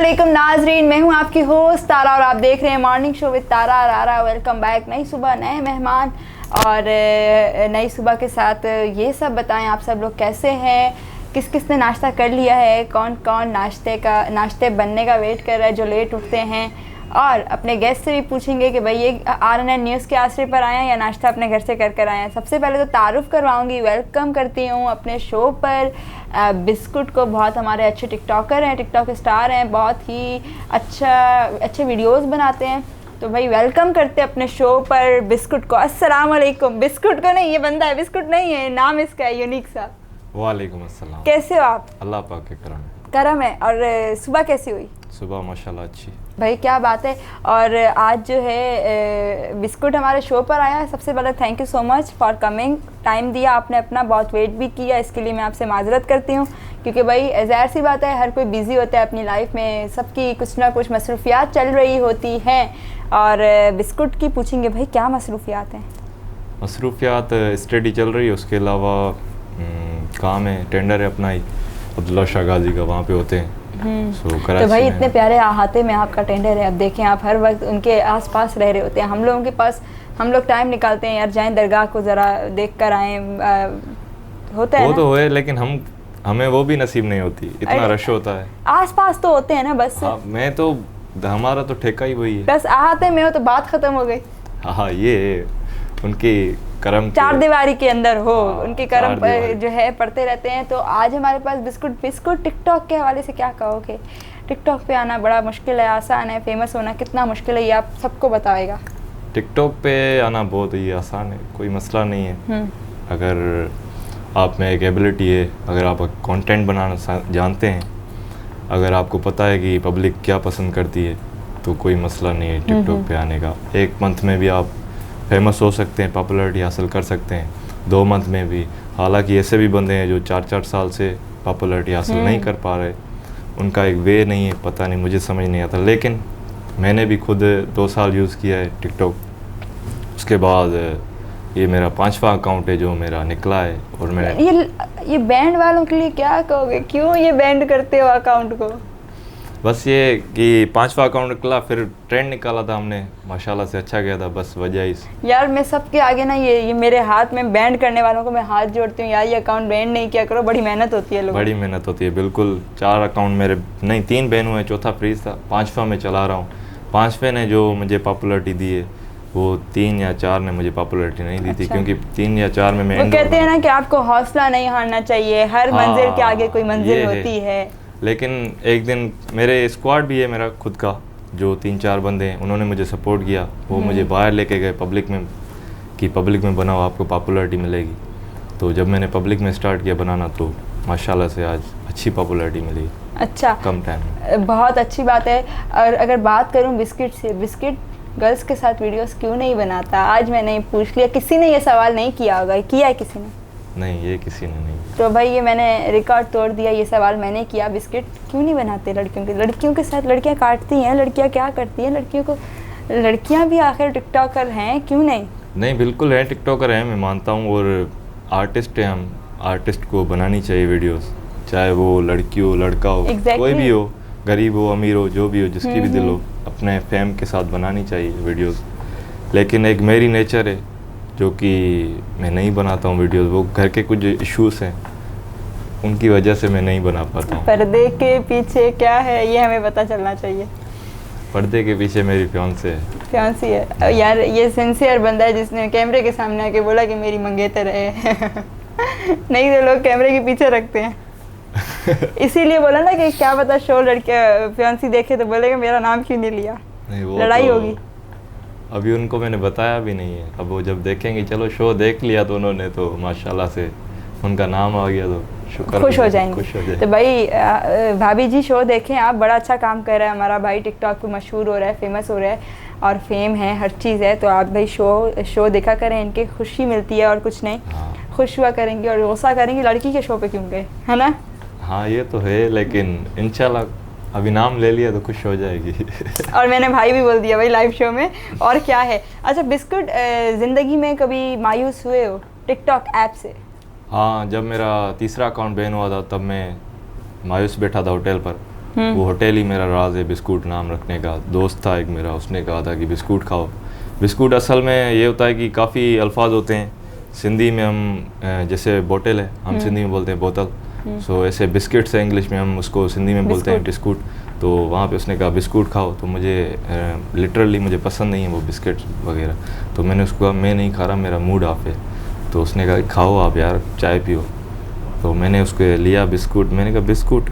अस्सलामुअलैकुम नाजरीन, मैं हूं आपकी होस्ट तारा और आप देख रहे हैं मॉर्निंग शो विद तारा रारा। Welcome back. नई सुबह, नए मेहमान और नई सुबह के साथ ये सब बताएं आप सब लोग कैसे हैं, किस किस ने नाश्ता कर लिया है, कौन कौन नाश्ते बनने का वेट कर रहा है जो लेट उठते हैं, और अपने गेस्ट से भी पूछेंगे कि भाई ये RNN न्यूज़ के आसरे पर आए हैं या नाश्ता अपने घर से कर आए हैं। सबसे पहले तो तारुफ करवाऊंगी, वेलकम करती हूँ अपने शो पर बिस्कुट को। बहुत हमारे अच्छे टिकटॉकर हैं, टिकटॉक स्टार हैं, बहुत ही अच्छे वीडियोस बनाते हैं। तो भाई वेलकम करते हैं अपने शो पर बिस्कुट को। अस्सलाम वालेकुम। बिस्कुट को नहीं, ये बंदा है, बिस्कुट नहीं है, नाम इसका है यूनिक सा। वालेकुम अस्सलाम। कैसे हो आप? अल्लाह पाक के करम है। और सुबह कैसी हुई? सुबह माशाल्लाह अच्छी। भाई क्या बात है। और आज जो है बिस्कुट हमारे शो पर आया है। सबसे पहले thank you so much for coming. Time दिया आपने अपना, बहुत वेट भी किया, इसके लिए मैं आपसे माजरत करती हूँ, क्योंकि भाई ज़ाहिर सी बात है हर कोई बिज़ी होता है अपनी लाइफ में, सबकी कुछ ना कुछ मसरूफियात चल रही होती हैं। और बिस्कुट की पूछेंगे भाई क्या मसरूफियात हैं? मसरूफियात स्टडी चल रही है, उसके अलावा काम है, टेंडर है अपना ही अब्दुल्ला शाह गाजी का, वहाँ पे होते हैं। तो भाई इतने प्यारे अहाते में आपका टेंडर है। अब देखें आप हर वक्त उनके आसपास रह रहे होते हैं। हम लोगों के पास, हम लोग टाइम निकालते हैं यार, जाएं दरगाह को ज़रा देख कर आएँ, होता है वो ना? तो है, लेकिन हमें वो भी नसीब नहीं होती, इतना रश होता है। आसपास तो होते हैं ना बस। मैं तो, हमारा तो ठेका ही वही है, बस अहाते में हो तो बात ख़त्म हो गई। हाँ, ये उनकी करम, चार दीवारी के अंदर हो, उनके करम जो है पढ़ते रहते हैं। तो आज हमारे पास बिस्कुट टिकटॉक के हवाले से क्या कहोगे? टिकटॉक पे आना बड़ा मुश्किल है, आसान है? फेमस होना कितना मुश्किल है, ये आप सबको बताएगा। टिकटॉक पे आना बहुत ही आसान है, कोई मसला नहीं है। अगर आप में एक एबिलिटी है, अगर आप कंटेंट बनाना जानते हैं, अगर आपको पता है कि पब्लिक क्या पसंद करती है, तो कोई मसला नहीं है टिकटॉक पे आने का। 1 मंथ में भी आप फेमस हो सकते हैं, पॉपुलैरिटी हासिल कर सकते हैं, 2 मंथ में भी। हालांकि ऐसे भी बंदे हैं जो 4-4 साल से पॉपुलैरिटी हासिल नहीं कर पा रहे, उनका एक वे नहीं है, पता नहीं, मुझे समझ नहीं आता। लेकिन मैंने भी खुद 2 साल यूज़ किया है टिकटॉक, उसके बाद ये मेरा 5वां अकाउंट है जो मेरा निकला है। और मैं ये बैंड वालों के लिए क्या कहोगे, क्यों ये बैंड करते हो अकाउंट को? बस ये कि 5वां अकाउंट निकला, फिर ट्रेंड निकाला था हमने, माशाल्लाह से अच्छा गया था, बस वजह इस। यार मैं सबके आगे ना ये मेरे हाथ में बैंड करने वालों को मैं हाथ जोड़ती हूँ यार, ये अकाउंट बैंड नहीं किया करो, बड़ी मेहनत होती है लोगों, बड़ी मेहनत होती है। बिल्कुल 4 अकाउंट मेरे नहीं, 3 बैन हुए, चौथा फ्रीज था, 5वां में चला रहा हूँ। 5वें ने जो मुझे पॉपुलैरिटी दी है, वो 3 या 4 ने मुझे पॉपुलैरिटी नहीं दी थी, क्योंकि 3 या 4 में मैं, वो कहते हैं ना कि आपको हौसला नहीं हारना चाहिए, हर मंजिल के आगे कोई मंजिल होती है। लेकिन एक दिन मेरे स्क्वाड भी है मेरा खुद का, जो 3-4 बंदे हैं, उन्होंने मुझे सपोर्ट किया, वो मुझे बाहर लेके गए पब्लिक में, कि पब्लिक में बनाओ, आपको पॉपुलैरिटी मिलेगी। तो जब मैंने पब्लिक में स्टार्ट किया बनाना, तो माशाल्लाह से आज अच्छी पॉपुलैरिटी मिली। अच्छा, कम टाइम में, बहुत अच्छी बात है। और अगर बात करूं बिस्किट से, बिस्किट गर्ल्स के साथ वीडियोस क्यों नहीं बनाता? आज मैंने पूछ लिया, किसी ने ये सवाल नहीं किया होगा, किया है किसी ने? नहीं, ये किसी ने नहीं। तो भाई ये मैंने रिकॉर्ड तोड़ दिया, ये सवाल मैंने किया, बिस्किट क्यों नहीं बनाते लड़कियों के साथ? लड़कियां काटती हैं, लड़कियां क्या करती हैं, लड़कियां भी आखिर टिकटॉकर हैं, क्यों नहीं? नहीं, बिल्कुल है, टिकटॉकर हैं, मैं मानता हूँ, और आर्टिस्ट हैं हम। आर्टिस्ट को बनानी चाहिए वीडियोस, चाहे वो लड़की हो, लड़का हो, कोई भी हो, गरीब हो, अमीर हो, जो भी हो, जिसकी भी दिल हो, अपने फेम के साथ बनानी चाहिए वीडियोस। लेकिन एक मेरी नेचर है जो कि मैं नहीं बनाता हूँ वीडियोस, वो घर के कुछ इश्यूज़ हैं, उनकी वजह से मैं नहीं बना पाता हूँ। पर्दे के पीछे क्या है ये हमें पता चलना चाहिए। पर्दे के पीछे मेरी फियांसी है। यार ये सिंसियर बंदा है जिसने कैमरे के सामने आके बोला कि मेरी मंगेतर है। नहीं तो लोग कैमरे के पीछे रखते हैं। इसीलिए बोला ना कि क्या पता शो लड़के फियांसी देखे तो बोलेगा मेरा नाम क्यों नहीं लिया, लड़ाई तो होगी। अभी उनको मैंने बताया भी नहीं है, अब वो जब देखेंगे, चलो शो देख लिया तो उन्होंने, तो माशाल्लाह से उनका नाम आ गया, तो शुक्र, खुश हो जाएंगे। तो भाई भाभी जी शो देखें आप, बड़ा अच्छा काम कर रहा है हमारा भाई, टिकटॉक पे मशहूर हो रहा है, फेमस हो रहा है, और फेम है, हर चीज़ है। तो आप भाई शो देखा करें, इनके खुशी मिलती है और कुछ नहीं। खुश हुआ करेंगे और रोसा करेंगे लड़की के शो पे क्यों गए, है ना? हाँ, ये तो है, लेकिन इंशाल्लाह अभी नाम ले लिया तो खुश हो जाएगी। और मैंने भाई भी बोल दिया भाई लाइव शो में, और क्या है। अच्छा बिस्कुट, ज़िंदगी में कभी मायूस हुए हो टिकटॉक ऐप से? हाँ, जब मेरा तीसरा अकाउंट बैन हुआ था, तब मैं मायूस बैठा था होटल पर, वो होटल ही मेरा राज है बिस्कुट नाम रखने का। दोस्त था एक मेरा, उसने कहा था कि बिस्कुट खाओ। बिस्कुट असल में ये होता है कि काफ़ी अल्फाज होते हैं सिंधी में, हम जैसे बोतल है हम सिंधी में बोलते हैं बोतल, सो ऐसे बिस्किट्स है इंग्लिश में, हम उसको सिंधी में बोलते हैं बिस्कुट। तो वहाँ पे उसने कहा बिस्कुट खाओ, तो मुझे लिटरली मुझे पसंद नहीं है वो बिस्किट वगैरह, तो मैंने उसको कहा मैं नहीं खा रहा, मेरा मूड ऑफ है। तो उसने कहा खाओ आप यार, चाय पियो। तो मैंने उसको लिया बिस्कुट, मैंने कहा बिस्कुट।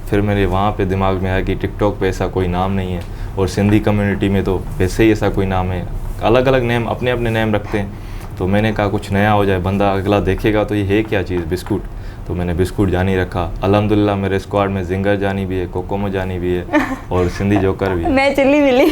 फिर मेरे वहाँ पे दिमाग में आया कि टिकटॉक पे ऐसा कोई नाम नहीं है, और सिंधी कम्युनिटी में तो वैसे ही ऐसा कोई नाम है, अलग अलग नेम अपने अपने नेम रखते हैं। तो मैंने कहा कुछ नया हो जाए, बंदा अगला देखेगा तो ये है क्या चीज़ बिस्कुट। तो मैंने बिस्कुट जानी रखा। अल्हम्दुलिल्लाह मेरे स्क्वाड में जिंगर जानी भी है, कोकोमो जानी भी है, और सिंधी जोकर भी है। मैं चिल्ली मिली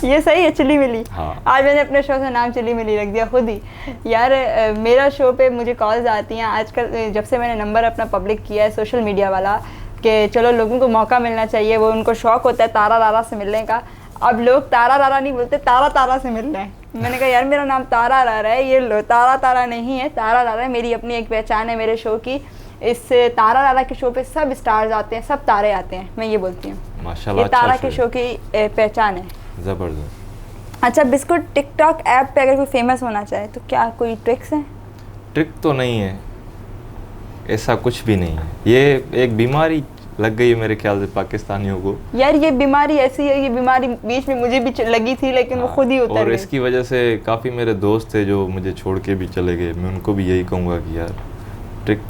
ये सही है, चिल्ली मिली। हाँ। आज मैंने अपने शो का नाम चिल्ली मिली रख दिया खुद ही। यार मेरा शो पे मुझे कॉल्स आती हैं आजकल, जब से मैंने नंबर अपना पब्लिक किया है सोशल मीडिया वाला, कि चलो लोगों को मौका मिलना चाहिए, वो उनको शौक होता है तारा रारा से मिलने का। अब लोग तारा रारा नहीं बोलते, तारा तारा से मिल रहे हैं। मैंने कहा यार मेरा नाम तारा रारा है, ये लो तारा तारा नहीं है, तारा रारा है, मेरी अपनी एक पहचान है मेरे शो की। इस तारा रारा के शो पे सब स्टार्स आते हैं, सब तारे आते हैं, मैं ये बोलती हूँ। माशाल्लाह, ये तारा के शो की पहचान है। ज़बरदस्त। अच्छा, बिस्कुट टिकटॉक ऐप पे अगर कोई फेमस होना चाहे तो क्या कोई ट्रिक्स हैं? ट्रिक तो नहीं है, ऐसा कुछ भी नहीं है, ये एक बीमारी लग गई है मेरे ख्याल से पाकिस्तानियों को। यार ये बीमारी ऐसी है, ये बीमारी बीच में मुझे भी लगी थी, लेकिन वो खुद ही उतर और गई। इसकी वजह से काफ़ी मेरे दोस्त थे जो मुझे छोड़ के भी चले गए। मैं उनको भी यही कहूँगा कि यार ट्रिक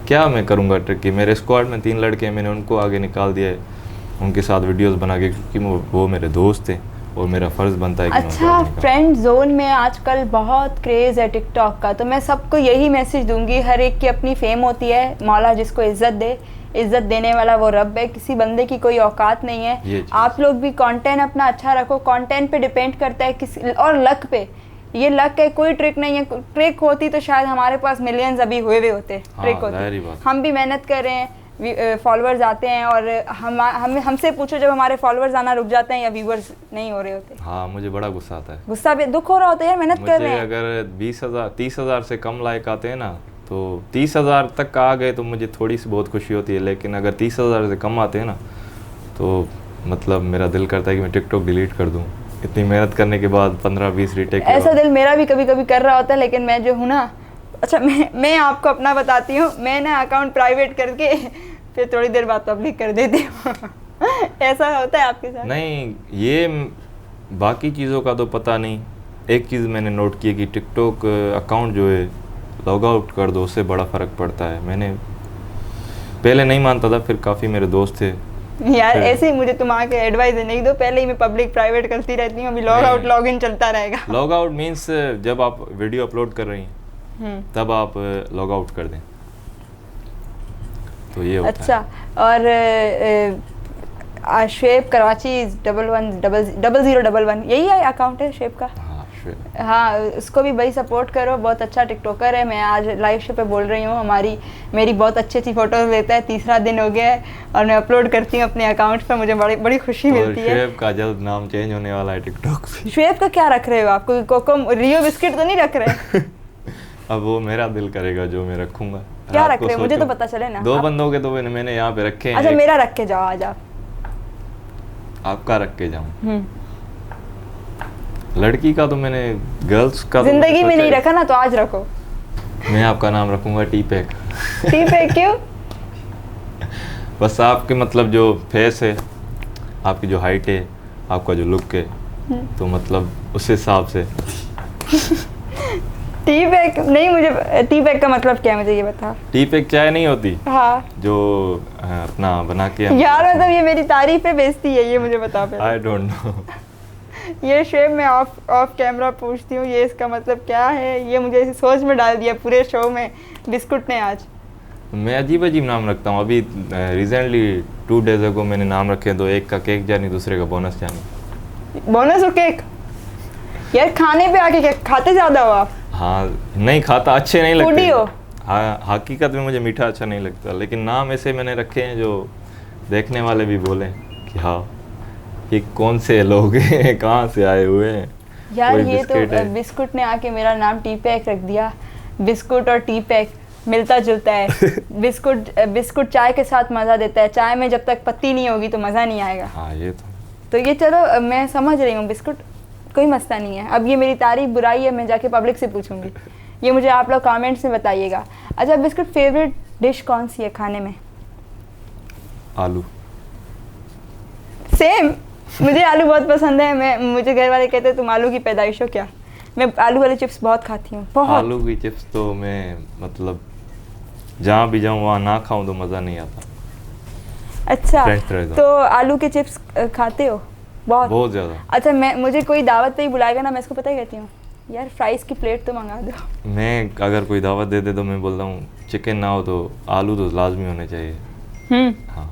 क्या मैं करूँगा ट्रिक की। मेरे स्क्वाड में 3 लड़के हैं, मैंने उनको आगे निकाल दिया है उनके साथ वीडियोस बना के, क्योंकि वो मेरे दोस्त थे और मेरा फ़र्ज़ बनता है कि अच्छा, फ्रेंड जोन में आजकल बहुत क्रेज़ है टिकटॉक का, तो मैं सबको यही मैसेज दूंगी, हर एक की अपनी फेम होती है, मौला जिसको इज़्ज़त दे, इज़्ज़त देने वाला वो रब है, किसी बंदे की कोई औकात नहीं है। आप लोग भी कंटेंट अपना अच्छा रखो, कंटेंट पे डिपेंड करता है किसी और लक पे, ये लक है, कोई ट्रिक नहीं है। ट्रिक होती तो शायद हमारे पास मिलियंस अभी हुए हुए होते। ट्रिक होती, हम भी मेहनत कर रहे हैं, फॉलोअर्स आते हैं, और हमसे पूछो जब हमारे फॉलोअर्स आना रुक जाते हैं या व्यूअर्स नहीं हो रहे होते। हाँ, मुझे बड़ा गुस्सा आता है, गुस्सा भी, दुख हो रहा होता है यार, मेहनत कर रहे हैं। अगर 20,000-30,000 से कम लाइक आते हैं ना, तो 30,000 तक आ गए तो मुझे थोड़ी सी बहुत खुशी होती है, लेकिन अगर 30,000 से कम आते हैं ना, तो मतलब मेरा दिल करता है कि मैं टिकटॉक डिलीट कर दूँ, इतनी मेहनत करने के बाद 15-20 रीटेक। ऐसा दिल मेरा भी कभी कभी कर रहा होता है, लेकिन मैं जो हूँ ना, अच्छा मैं आपको अपना बताती हूँ, मैं ना अकाउंट प्राइवेट करके फिर थोड़ी देर बाद पब्लिक कर देती हूँ ऐसा होता है आपके साथ? नहीं, ये बाकी चीज़ों का तो पता नहीं। एक चीज़ मैंने नोट की कि टिकटॉक अकाउंट जो है लॉग आउट कर दो, उससे बड़ा फ़र्क पड़ता है। मैंने पहले नहीं मानता था, फिर काफ़ी मेरे दोस्त थे यार ऐसे ही मुझे तुम आके एडवाइस नहीं दो, पहले ही मैं पब्लिक प्राइवेट करती रहती हूँ, अभी लॉग आउट लॉग इन चलता रहेगा। लॉग आउट मीन्स जब आप वीडियो अपलोड कर रही हैं तब आप लॉग आउट कर दें, तो ये होता अच्छा है। और शेप कराची 110011 यही है अकाउंट है शेप का? हाँ, उसको भी भाई सपोर्ट करो, बहुत अच्छा टिकटॉकर है। मैं आज लाइव शो पे बोल रही हूँ, मेरी बहुत अच्छी अच्छी फ़ोटोज़ लेता है, 3रा दिन हो गया है, और मैं अपलोड करती हूँ अपने अकाउंट पे, मुझे बड़ी खुशी मिलती है। शुएब का जल्द नाम चेंज होने वाला है टिकटॉक पे। शुएब का क्या रख रहे हो आप? कोई कोको रियो बिस्किट तो नहीं रख रहे? अब वो मेरा दिल करेगा जो मैं रखूँगा। क्या रख रहे हो मुझे तो पता चले ना। 2 बंदों के तो मैंने यहाँ पे रखे हैं। अच्छा, मेरा रख के जाओ आज आप। आपका रख के जाऊँ? लड़की का तो मैंने, गर्ल्स का जिंदगी में नहीं रखा ना, तो आज रखो। मैं आपका नाम रखूंगा टी पैक। टी पैक क्यों? बस आपके मतलब जो फेस है, आपकी जो हाइट है, आपका जो लुक है, तो मतलब उस हिसाब से। टी पैक नहीं, मुझे टी पैक का मतलब क्या है मुझे ये बता। टी पैक चाय नहीं होती? हाँ, जो अपना बना के यार मतलब ये मेरी तारीफ पे बेइज्जती है, ये मुझे बता पहले। I don't know. ये शेप में ऑफ कैमरा पूछती हूँ, ये इसका मतलब क्या है? ये मुझे इसी सोच में डाल दिया पूरे शो में बिस्कुट ने आज। मैं अजीब नाम रखता हूँ। अभी रिसेंटली 2 डेज अगो मैंने नाम रखे, तो एक का केक जानी, दूसरे का बोनस जानी। बोनस और केक? यार खाने पे आके क्या खाते ज़्यादा हो आप? हाँ, नहीं खाता, अच्छे नहीं लगते। फूडी हो? हाँ, हकीकत में मुझे मीठा अच्छा नहीं लगता, लेकिन नाम ऐसे मैंने रखे हैं जो देखने वाले भी बोले कि हाँ ये कौन से लोग हैं, कहाँ से आए हुए हैं। यार ये तो बिस्कुट ने आके मेरा नाम टी पैक रख दिया, बिस्कुट और टी पैक। मिलता जुलता है। बिस्कुट चाय के साथ मज़ा देता है, चाय में जब तक पत्ती नहीं होगी तो मज़ा नहीं आएगा। हाँ ये तो ये चलो मैं समझ रही हूँ, बिस्कुट कोई मसला नहीं है। अब ये मेरी तारीफ बुराई है, मैं जाके पब्लिक से पूछूंगी। ये मुझे आप लोग कमेंट्स में बताइएगा। अच्छा बिस्कुट, फेवरेट डिश कौन सी है खाने में? आलू। सेम, मुझे आलू बहुत पसंद है। मुझे घर वाले कहते हैं तुम आलू की पैदाइश हो क्या। मैं आलू वाले चिप्स बहुत खाती हूँ, बहुत। आलू की चिप्स तो मैं मतलब जहाँ भी जाऊँ वहाँ ना खाऊँ तो मज़ा नहीं आता। अच्छा, तो आलू के चिप्स खाते हो? बहुत ज़्यादा। अच्छा, मुझे कोई दावत पे ही बुलाएगा ना, मैं इसको पता ही कहती हूँ, यार फ्राइज़ की प्लेट तो मंगा दो। मैं अगर कोई दावत दे दे तो मैं बोलता हूँ चिकन ना हो तो आलू तो लाजमी होने चाहिए। हाँ,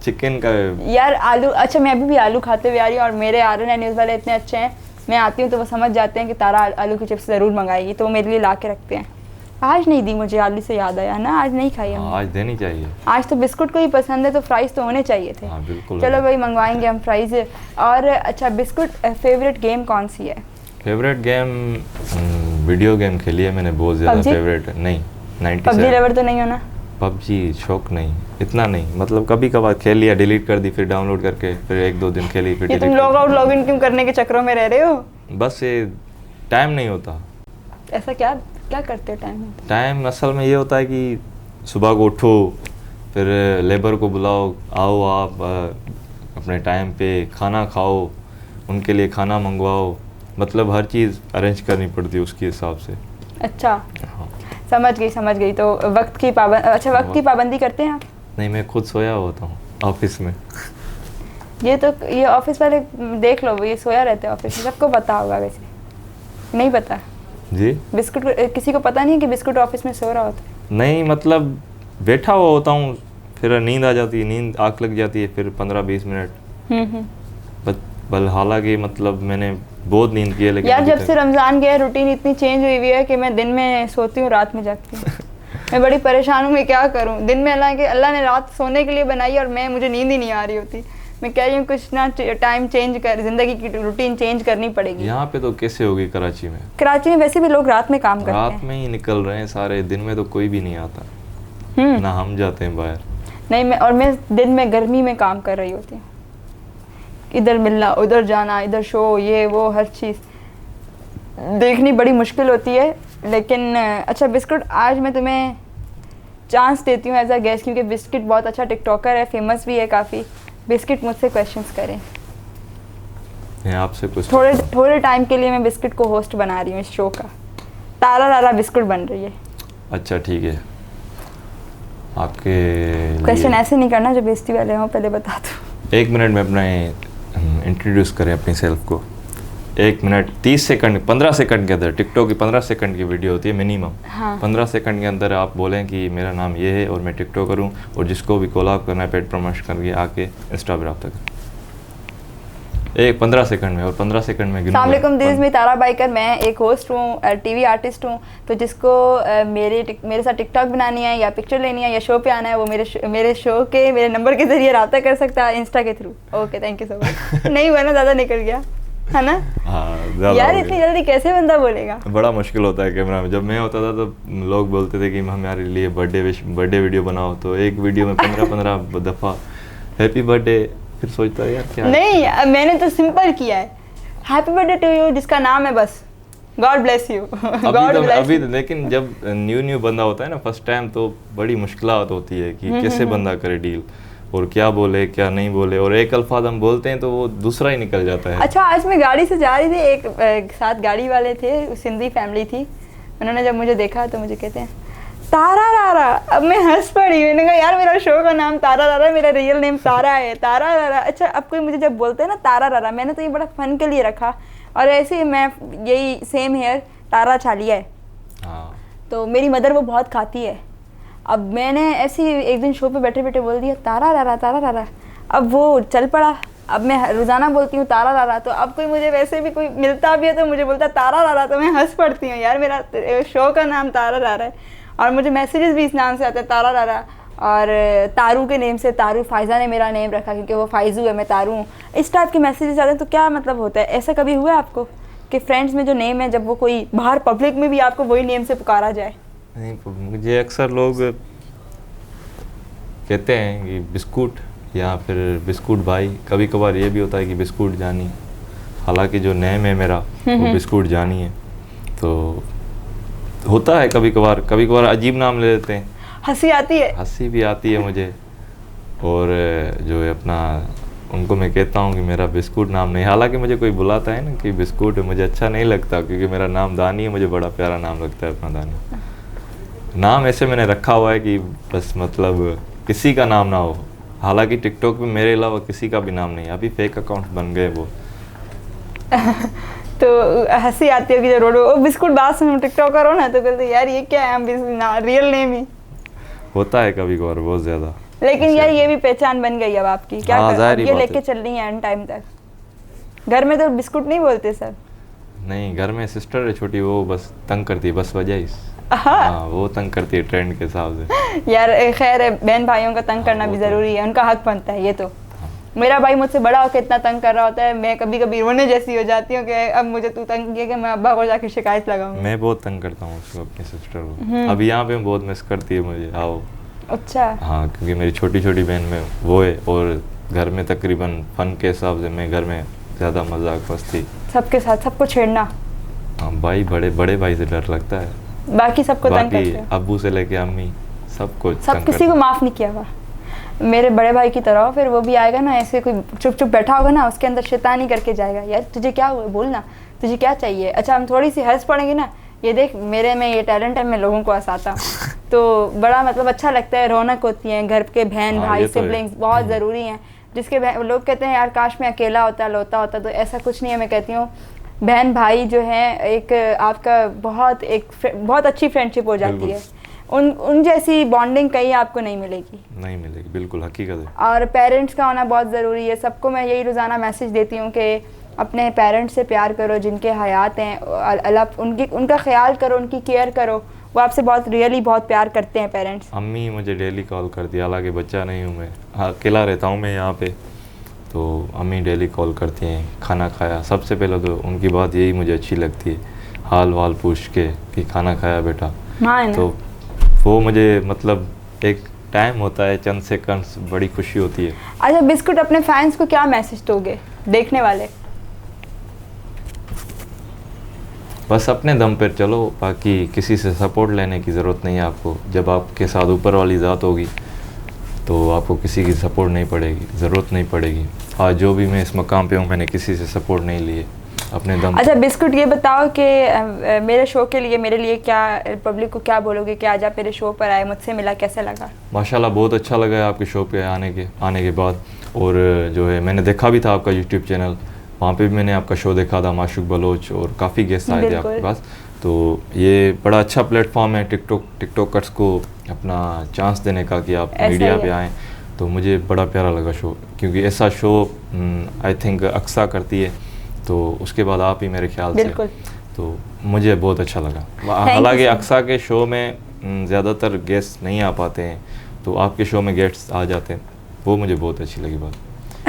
चिकन का यार आलू। अच्छा, मैं अभी भी आलू खाते हुए आ रही हूँ और मेरे RN न्यूज़ वाले इतने अच्छे हैं, मैं आती हूँ तो वो समझ जाते हैं कि तारा आलू की चिप्स ज़रूर मंगाएगी, तो वो मेरे लिए ला के रखते हैं। आज नहीं दी मुझे, आलू से याद आया ना, आज नहीं खाई हमने। आज देनी चाहिए। आज तो बिस्कुट को ही पसंद है तो फ्राइज़ तो होने चाहिए थे। हाँ बिल्कुल। चलो भाई मंगवाएंगे हम फ्राइज़। और अच्छा बिस्कुट, फेवरेट गेम कौन सी है? फेवरेट गेम वीडियो गेम खेली है मैंने बहुत ज़्यादा। फेवरेट नहीं, 97। पबजी लवर तो नहीं हो ना? पबजी शौक नहीं, इतना नहीं, मतलब कभी कभार खेल लिया, डिलीट कर दी, फिर डाउनलोड करके फिर 1-2 दिन खेली, फिर ये तुम लॉग आउट लॉग इन क्यों करने के चक्करों में रह रहे हो? बस ये टाइम नहीं होता। ऐसा क्या करते हो टाइम असल में ये होता है कि सुबह को उठो, फिर लेबर को बुलाओ, आओ आप अपने टाइम पे खाना खाओ, उनके लिए खाना मंगवाओ, मतलब हर चीज़ अरेंज करनी पड़ती है उसके हिसाब से। अच्छा हाँ। समझ गई। तो वक्त की पाबंदी करते हैं आप? नहीं, मैं खुद सोया होता हूँ ऑफिस में। ये ऑफिस वाले देख लो, ये सोया रहते हैं ऑफिस में, सबको पता होगा। वैसे नहीं पता जी? बिस्कुट किसी को पता नहीं है कि बिस्कुट ऑफिस में सो रहा होता है? नहीं, मतलब बैठा हुआ होता हूँ, फिर नींद आ जाती है, नींद आँख लग जाती है, फिर 15-20 मिनट। बल हालांकि मतलब मैंने बहुत नींद की है, लेकिन यार जब से रमज़ान गया रूटीन इतनी चेंज हुई हुई है कि मैं दिन में सोती हूँ, रात में जागती हूँ। मैं बड़ी परेशान हूँ, मैं क्या करूँ। दिन में अल्लाह ने रात सोने के लिए बनाई और मुझे नींद ही नहीं आ रही होती। मैं कह रही हूँ कुछ ना टाइम चेंज कर, ज़िंदगी की रूटीन चेंज करनी पड़ेगी। यहाँ पे तो कैसे होगी कराची में? कराची में वैसे भी लोग रात में काम करते हैं, रात में ही निकल रहे हैं सारे, दिन में तो कोई भी नहीं आता। ना हम जाते हैं बाहर। नहीं, मैं दिन में गर्मी में काम कर रही होती हूँ, इधर मिलना उधर जाना, इधर शो ये वो, हर चीज़ देखनी बड़ी मुश्किल होती है। लेकिन अच्छा बिस्कुट, आज मैं तुम्हें चांस देती हूँ एज अ गेस्ट, क्योंकि बिस्किट बहुत अच्छा टिकटॉकर है, फेमस भी है काफ़ी। बिस्किट मुझसे क्वेश्चंस करें। मैं आपसे कुछ थोड़े टाइम के लिए मैं बिस्किट को होस्ट बना रही हूँ इस शो का। तारा रारा बिस्कुट बन रही है। अच्छा ठीक है, आपके क्वेश्चन ऐसे नहीं करना जो बेइज्जती वाले हों, पहले बता दो। 1 मिनट में अपना इंट्रोड्यूस करें अपनी सेल्फ को। 1 मिनट 30 सेकंड 15 सेकंड के अंदर, टिकटॉक की 15 सेकंड की वीडियो होती है मिनिमम। हाँ। 15 सेकंड के अंदर आप बोलें कि मेरा नाम ये है और मैं टिकटॉकर हूँ, और जिसको भी कोलैब करना है पेड प्रमोशन करके आके इंस्टा पर रब्ता करें। 15 सेकंड में, और 15 सेकंड में अस्सलाम वालेकुम, this is me Tara biker. मैं एक होस्ट हूँ, टीवी आर्टिस्ट हूँ। तो जिसको मेरे साथ टिकटॉक बनानी है या पिक्चर लेनी है या शो पे आना है, वो मेरे शो के मेरे नंबर के ज़रिए रब्ता कर सकता है इंस्टा के through. Okay, thank you so much. नहीं हुआ ना, ज़्यादा निकल गया है ना? हाँ, यार इतनी जल्दी कैसे बंदा बोलेगा? बड़ा मुश्किल होता है कैमरा में। जब मैं होता था तो लोग बोलते थे कि हमारे लिए बर्थडे वीडियो बनाओ, तो एक वीडियो में 15 दफ़ा हैप्पी बर्थडे, फिर सोचता है यार क्या। नहीं, मैंने तो सिंपल किया है, हैप्पी बर्थडे टू यू, जिसका नाम है बस गॉड ब्लेस यू। अभी लेकिन जब न्यू बंदा होता है ना फर्स्ट टाइम, तो बड़ी मुश्किलात होती है कि कैसे बंदा करे डील, और क्या बोले क्या नहीं बोले, और एक अल्फाज हम बोलते हैं तो वो दूसरा ही निकल जाता है। अच्छा, आज मैं गाड़ी से जा रही थी, एक साथ गाड़ी वाले थे, सिंधी फैमिली थी। उन्होंने जब मुझे देखा तो मुझे कहते हैं तारा रारा। अब मैं हंस पड़ी, मैंने कहा यार मेरा शो का नाम तारा रारा, मेरा रियल नेम तारा है, तारा रारा। अच्छा, अब कोई मुझे जब बोलते हैं ना तारा रारा, मैंने तो ये बड़ा फन के लिए रखा, और ऐसे ही मैं यही सेम हेयर तारा छालिया है। हाँ। तो मेरी मदर वो बहुत खाती है। अब मैंने ऐसे ही एक दिन शो पे बैठे बैठे बोल दिया तारा रारा तारा रारा, अब वो चल पड़ा। अब मैं रोज़ाना बोलती हूँ तारा रारा, तो अब कोई मुझे वैसे भी कोई मिलता भी है तो मुझे बोलता तारा रारा, तो मैं हंस पड़ती हूँ, यार मेरा शो का नाम तारा रारा है। और मुझे मैसेजेस भी इस नाम से आते हैं, तारा रारा। और तारू के नेम से, तारू फ़ायज़ा ने मेरा नेम रखा क्योंकि वो फ़ाइज़ू है, मैं तारू हूँ। इस टाइप के मैसेजेस आते हैं। तो क्या मतलब होता है, ऐसा कभी हुआ है आपको कि फ्रेंड्स में जो नेम है, जब वो कोई बाहर पब्लिक में भी आपको वही नेम से पुकारा जाए? नहीं, मुझे अक्सर लोग कहते हैं कि बिस्कुट या फिर बिस्कुट भाई, कभी कभार ये भी होता है कि बिस्कुट जानी, हालांकि जो नेम है मेरा वो बिस्कुट जानी है। तो होता है कभी कभार अजीब नाम ले लेते हैं, हंसी आती है, हंसी भी आती है मुझे। और जो है अपना, उनको मैं कहता हूँ कि मेरा बिस्कुट नाम नहीं, हालांकि मुझे कोई बुलाता है ना कि बिस्कुट, मुझे अच्छा नहीं लगता क्योंकि मेरा नाम दानी है, मुझे बड़ा प्यारा नाम लगता है अपना दानी। नाम ऐसे मैंने रखा हुआ है कि बस मतलब किसी का नाम ना हो, हालांकि टिकटॉक पे मेरे अलावा किसी का भी नाम नहीं है, अभी फेक अकाउंट बन गए वो। तो हंसी आती होगी जब रोडो बिस्कुट बात सुन टिकटॉक करो ना तो कहते यार ये क्या है, रियल नेम ही होता है कभी कभार बहुत ज़्यादा। लेकिन यार ये भी पहचान बन गई अब आपकी, क्या हाँ, अब ये लेके चल रही है एंड टाइम तक। घर में तो बिस्कुट नहीं बोलते सर? नहीं, घर में सिस्टर है छोटी, वो बस तंग करती है, बस वजह इस। हाँ, वो तंग करती है ट्रेंड के हिसाब से। यार खैर है, बहन भाइयों का तंग करना भी ज़रूरी है, उनका हक बनता है ये तो। मेरा भाई मुझसे बड़ा होकर इतना तंग कर रहा होता है, मैं कभी कभी रोने जैसी हो जाती हूँ कि अब मुझे तू तंग किया कि मैं अब्बा को जाके शिकायत लगाऊंगी। मैं बहुत तंग करता हूँ उसको, अपनी सिस्टर को। अभी यहाँ पे बहुत मिस करती है मुझे, आओ। अच्छा। हाँ, क्योंकि मेरी छोटी छोटी बहन में वो है, और घर में तकरीबन फन के हिसाब से मैं घर में ज़्यादा मजाक मस्ती सबके साथ, सबको छेड़ना। हाँ, भाई बड़े भाई से डर लगता है, बाकी सबको तंग करते हैं, अब्बू से लेके अम्मी सबको। सब किसी को माफ़ नहीं किया हुआ मेरे बड़े भाई की तरह। फिर वो भी आएगा ना, ऐसे कोई चुप चुप बैठा होगा ना, उसके अंदर शैतानी करके जाएगा, यार तुझे क्या हुआ, बोलना तुझे क्या चाहिए। अच्छा हम थोड़ी सी हंस पड़ेंगे ना, ये देख मेरे में ये टैलेंट है, मैं लोगों को हंसाता हूँ। तो बड़ा मतलब अच्छा लगता है, रौनक होती है घर के। बहन भाई सिबलिंग्स बहुत ज़रूरी हैं, जिसके लोग कहते हैं यार काश मैं अकेला होता लोता होता, तो ऐसा कुछ नहीं है। मैं कहती हूँ बहन भाई जो है एक आपका बहुत अच्छी फ्रेंडशिप हो जाती है, उन जैसी बॉन्डिंग कहीं आपको नहीं मिलेगी, बिल्कुल हकीकत है। और पेरेंट्स का होना बहुत ज़रूरी है। सबको मैं यही रोज़ाना मैसेज देती हूँ कि अपने पेरेंट्स से प्यार करो, जिनके हयात हैं, अल्लाह उनका ख्याल करो, उनकी केयर करो, वो आपसे बहुत प्यार करते हैं पेरेंट्स। अम्मी मुझे डेली कॉल करती है, हालांकि बच्चा नहीं हूँ मैं, अकेला रहता हूँ मैं यहाँ पे, तो अम्मी डेली कॉल करती हैं, खाना खाया। सबसे पहले तो उनकी बात यही मुझे अच्छी लगती है, हाल वाल पूछ के कि खाना खाया बेटा। तो वो मुझे मतलब एक टाइम होता है, चंद सेकंड्स, बड़ी खुशी होती है। अच्छा बिस्कुट, अपने फैंस को क्या मैसेज दोगे, देखने वाले? बस अपने दम पर चलो, बाकी किसी से सपोर्ट लेने की ज़रूरत नहीं है आपको। जब आपके साथ ऊपर वाली ज़ात होगी तो आपको किसी की सपोर्ट नहीं पड़ेगी, ज़रूरत नहीं पड़ेगी। आज जो भी मैं इस मकाम पे हूँ, मैंने किसी से सपोर्ट नहीं लिए, अपने दम। अच्छा बिस्कुट, ये बताओ कि मेरे शो के लिए, मेरे लिए क्या, पब्लिक को क्या बोलोगे कि आज आप मेरे शो पर आए, मुझसे मिला, कैसा लगा? माशाल्लाह बहुत अच्छा लगा है आपके शो पे आने के बाद। और जो है मैंने देखा भी था आपका यूट्यूब चैनल, वहाँ पे भी मैंने आपका शो देखा था, माशूक बलोच, और काफ़ी गेस्ट आए थे आपके पास। तो ये बड़ा अच्छा प्लेटफॉर्म है टिकटॉकर्स को अपना चांस देने का कि आप मीडिया पे आएँ। तो मुझे बड़ा प्यारा लगा शो, क्योंकि ऐसा शो आई थिंक अक्सा करती है, तो उसके बाद आप ही मेरे ख्याल से, तो मुझे बहुत अच्छा लगा। हालांकि अक्सा के शो में ज़्यादातर गेस्ट नहीं आ पाते हैं, तो आपके शो में गेस्ट आ जाते हैं, वो मुझे बहुत अच्छी लगी बात,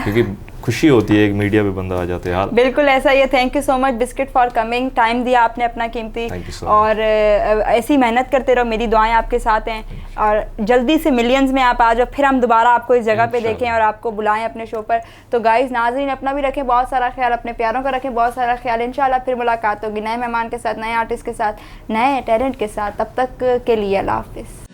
क्योंकि खुशी होती है एक मीडिया पे बंदा आ जाते हैं। बिल्कुल ऐसा ही है। Thank you so much biscuit for coming, time दिया आपने अपना कीमती, और ऐसी मेहनत करते रहो, मेरी दुआएं आपके साथ हैं, और जल्दी से मिलियंस में आप आ जाओ, फिर हम दोबारा आपको इस जगह पे देखें और आपको बुलाएं अपने शो पर। तो गाइस नाज़रीन, अपना भी रखें बहुत सारा ख्याल, अपने प्यारों का रखें बहुत सारा ख्याल। इंशाल्लाह फिर मुलाकात होगी नए मेहमान के साथ, नए आर्टिस्ट के साथ, नए टैलेंट के साथ। तब तक के लिए अल्लाह हाफिज़।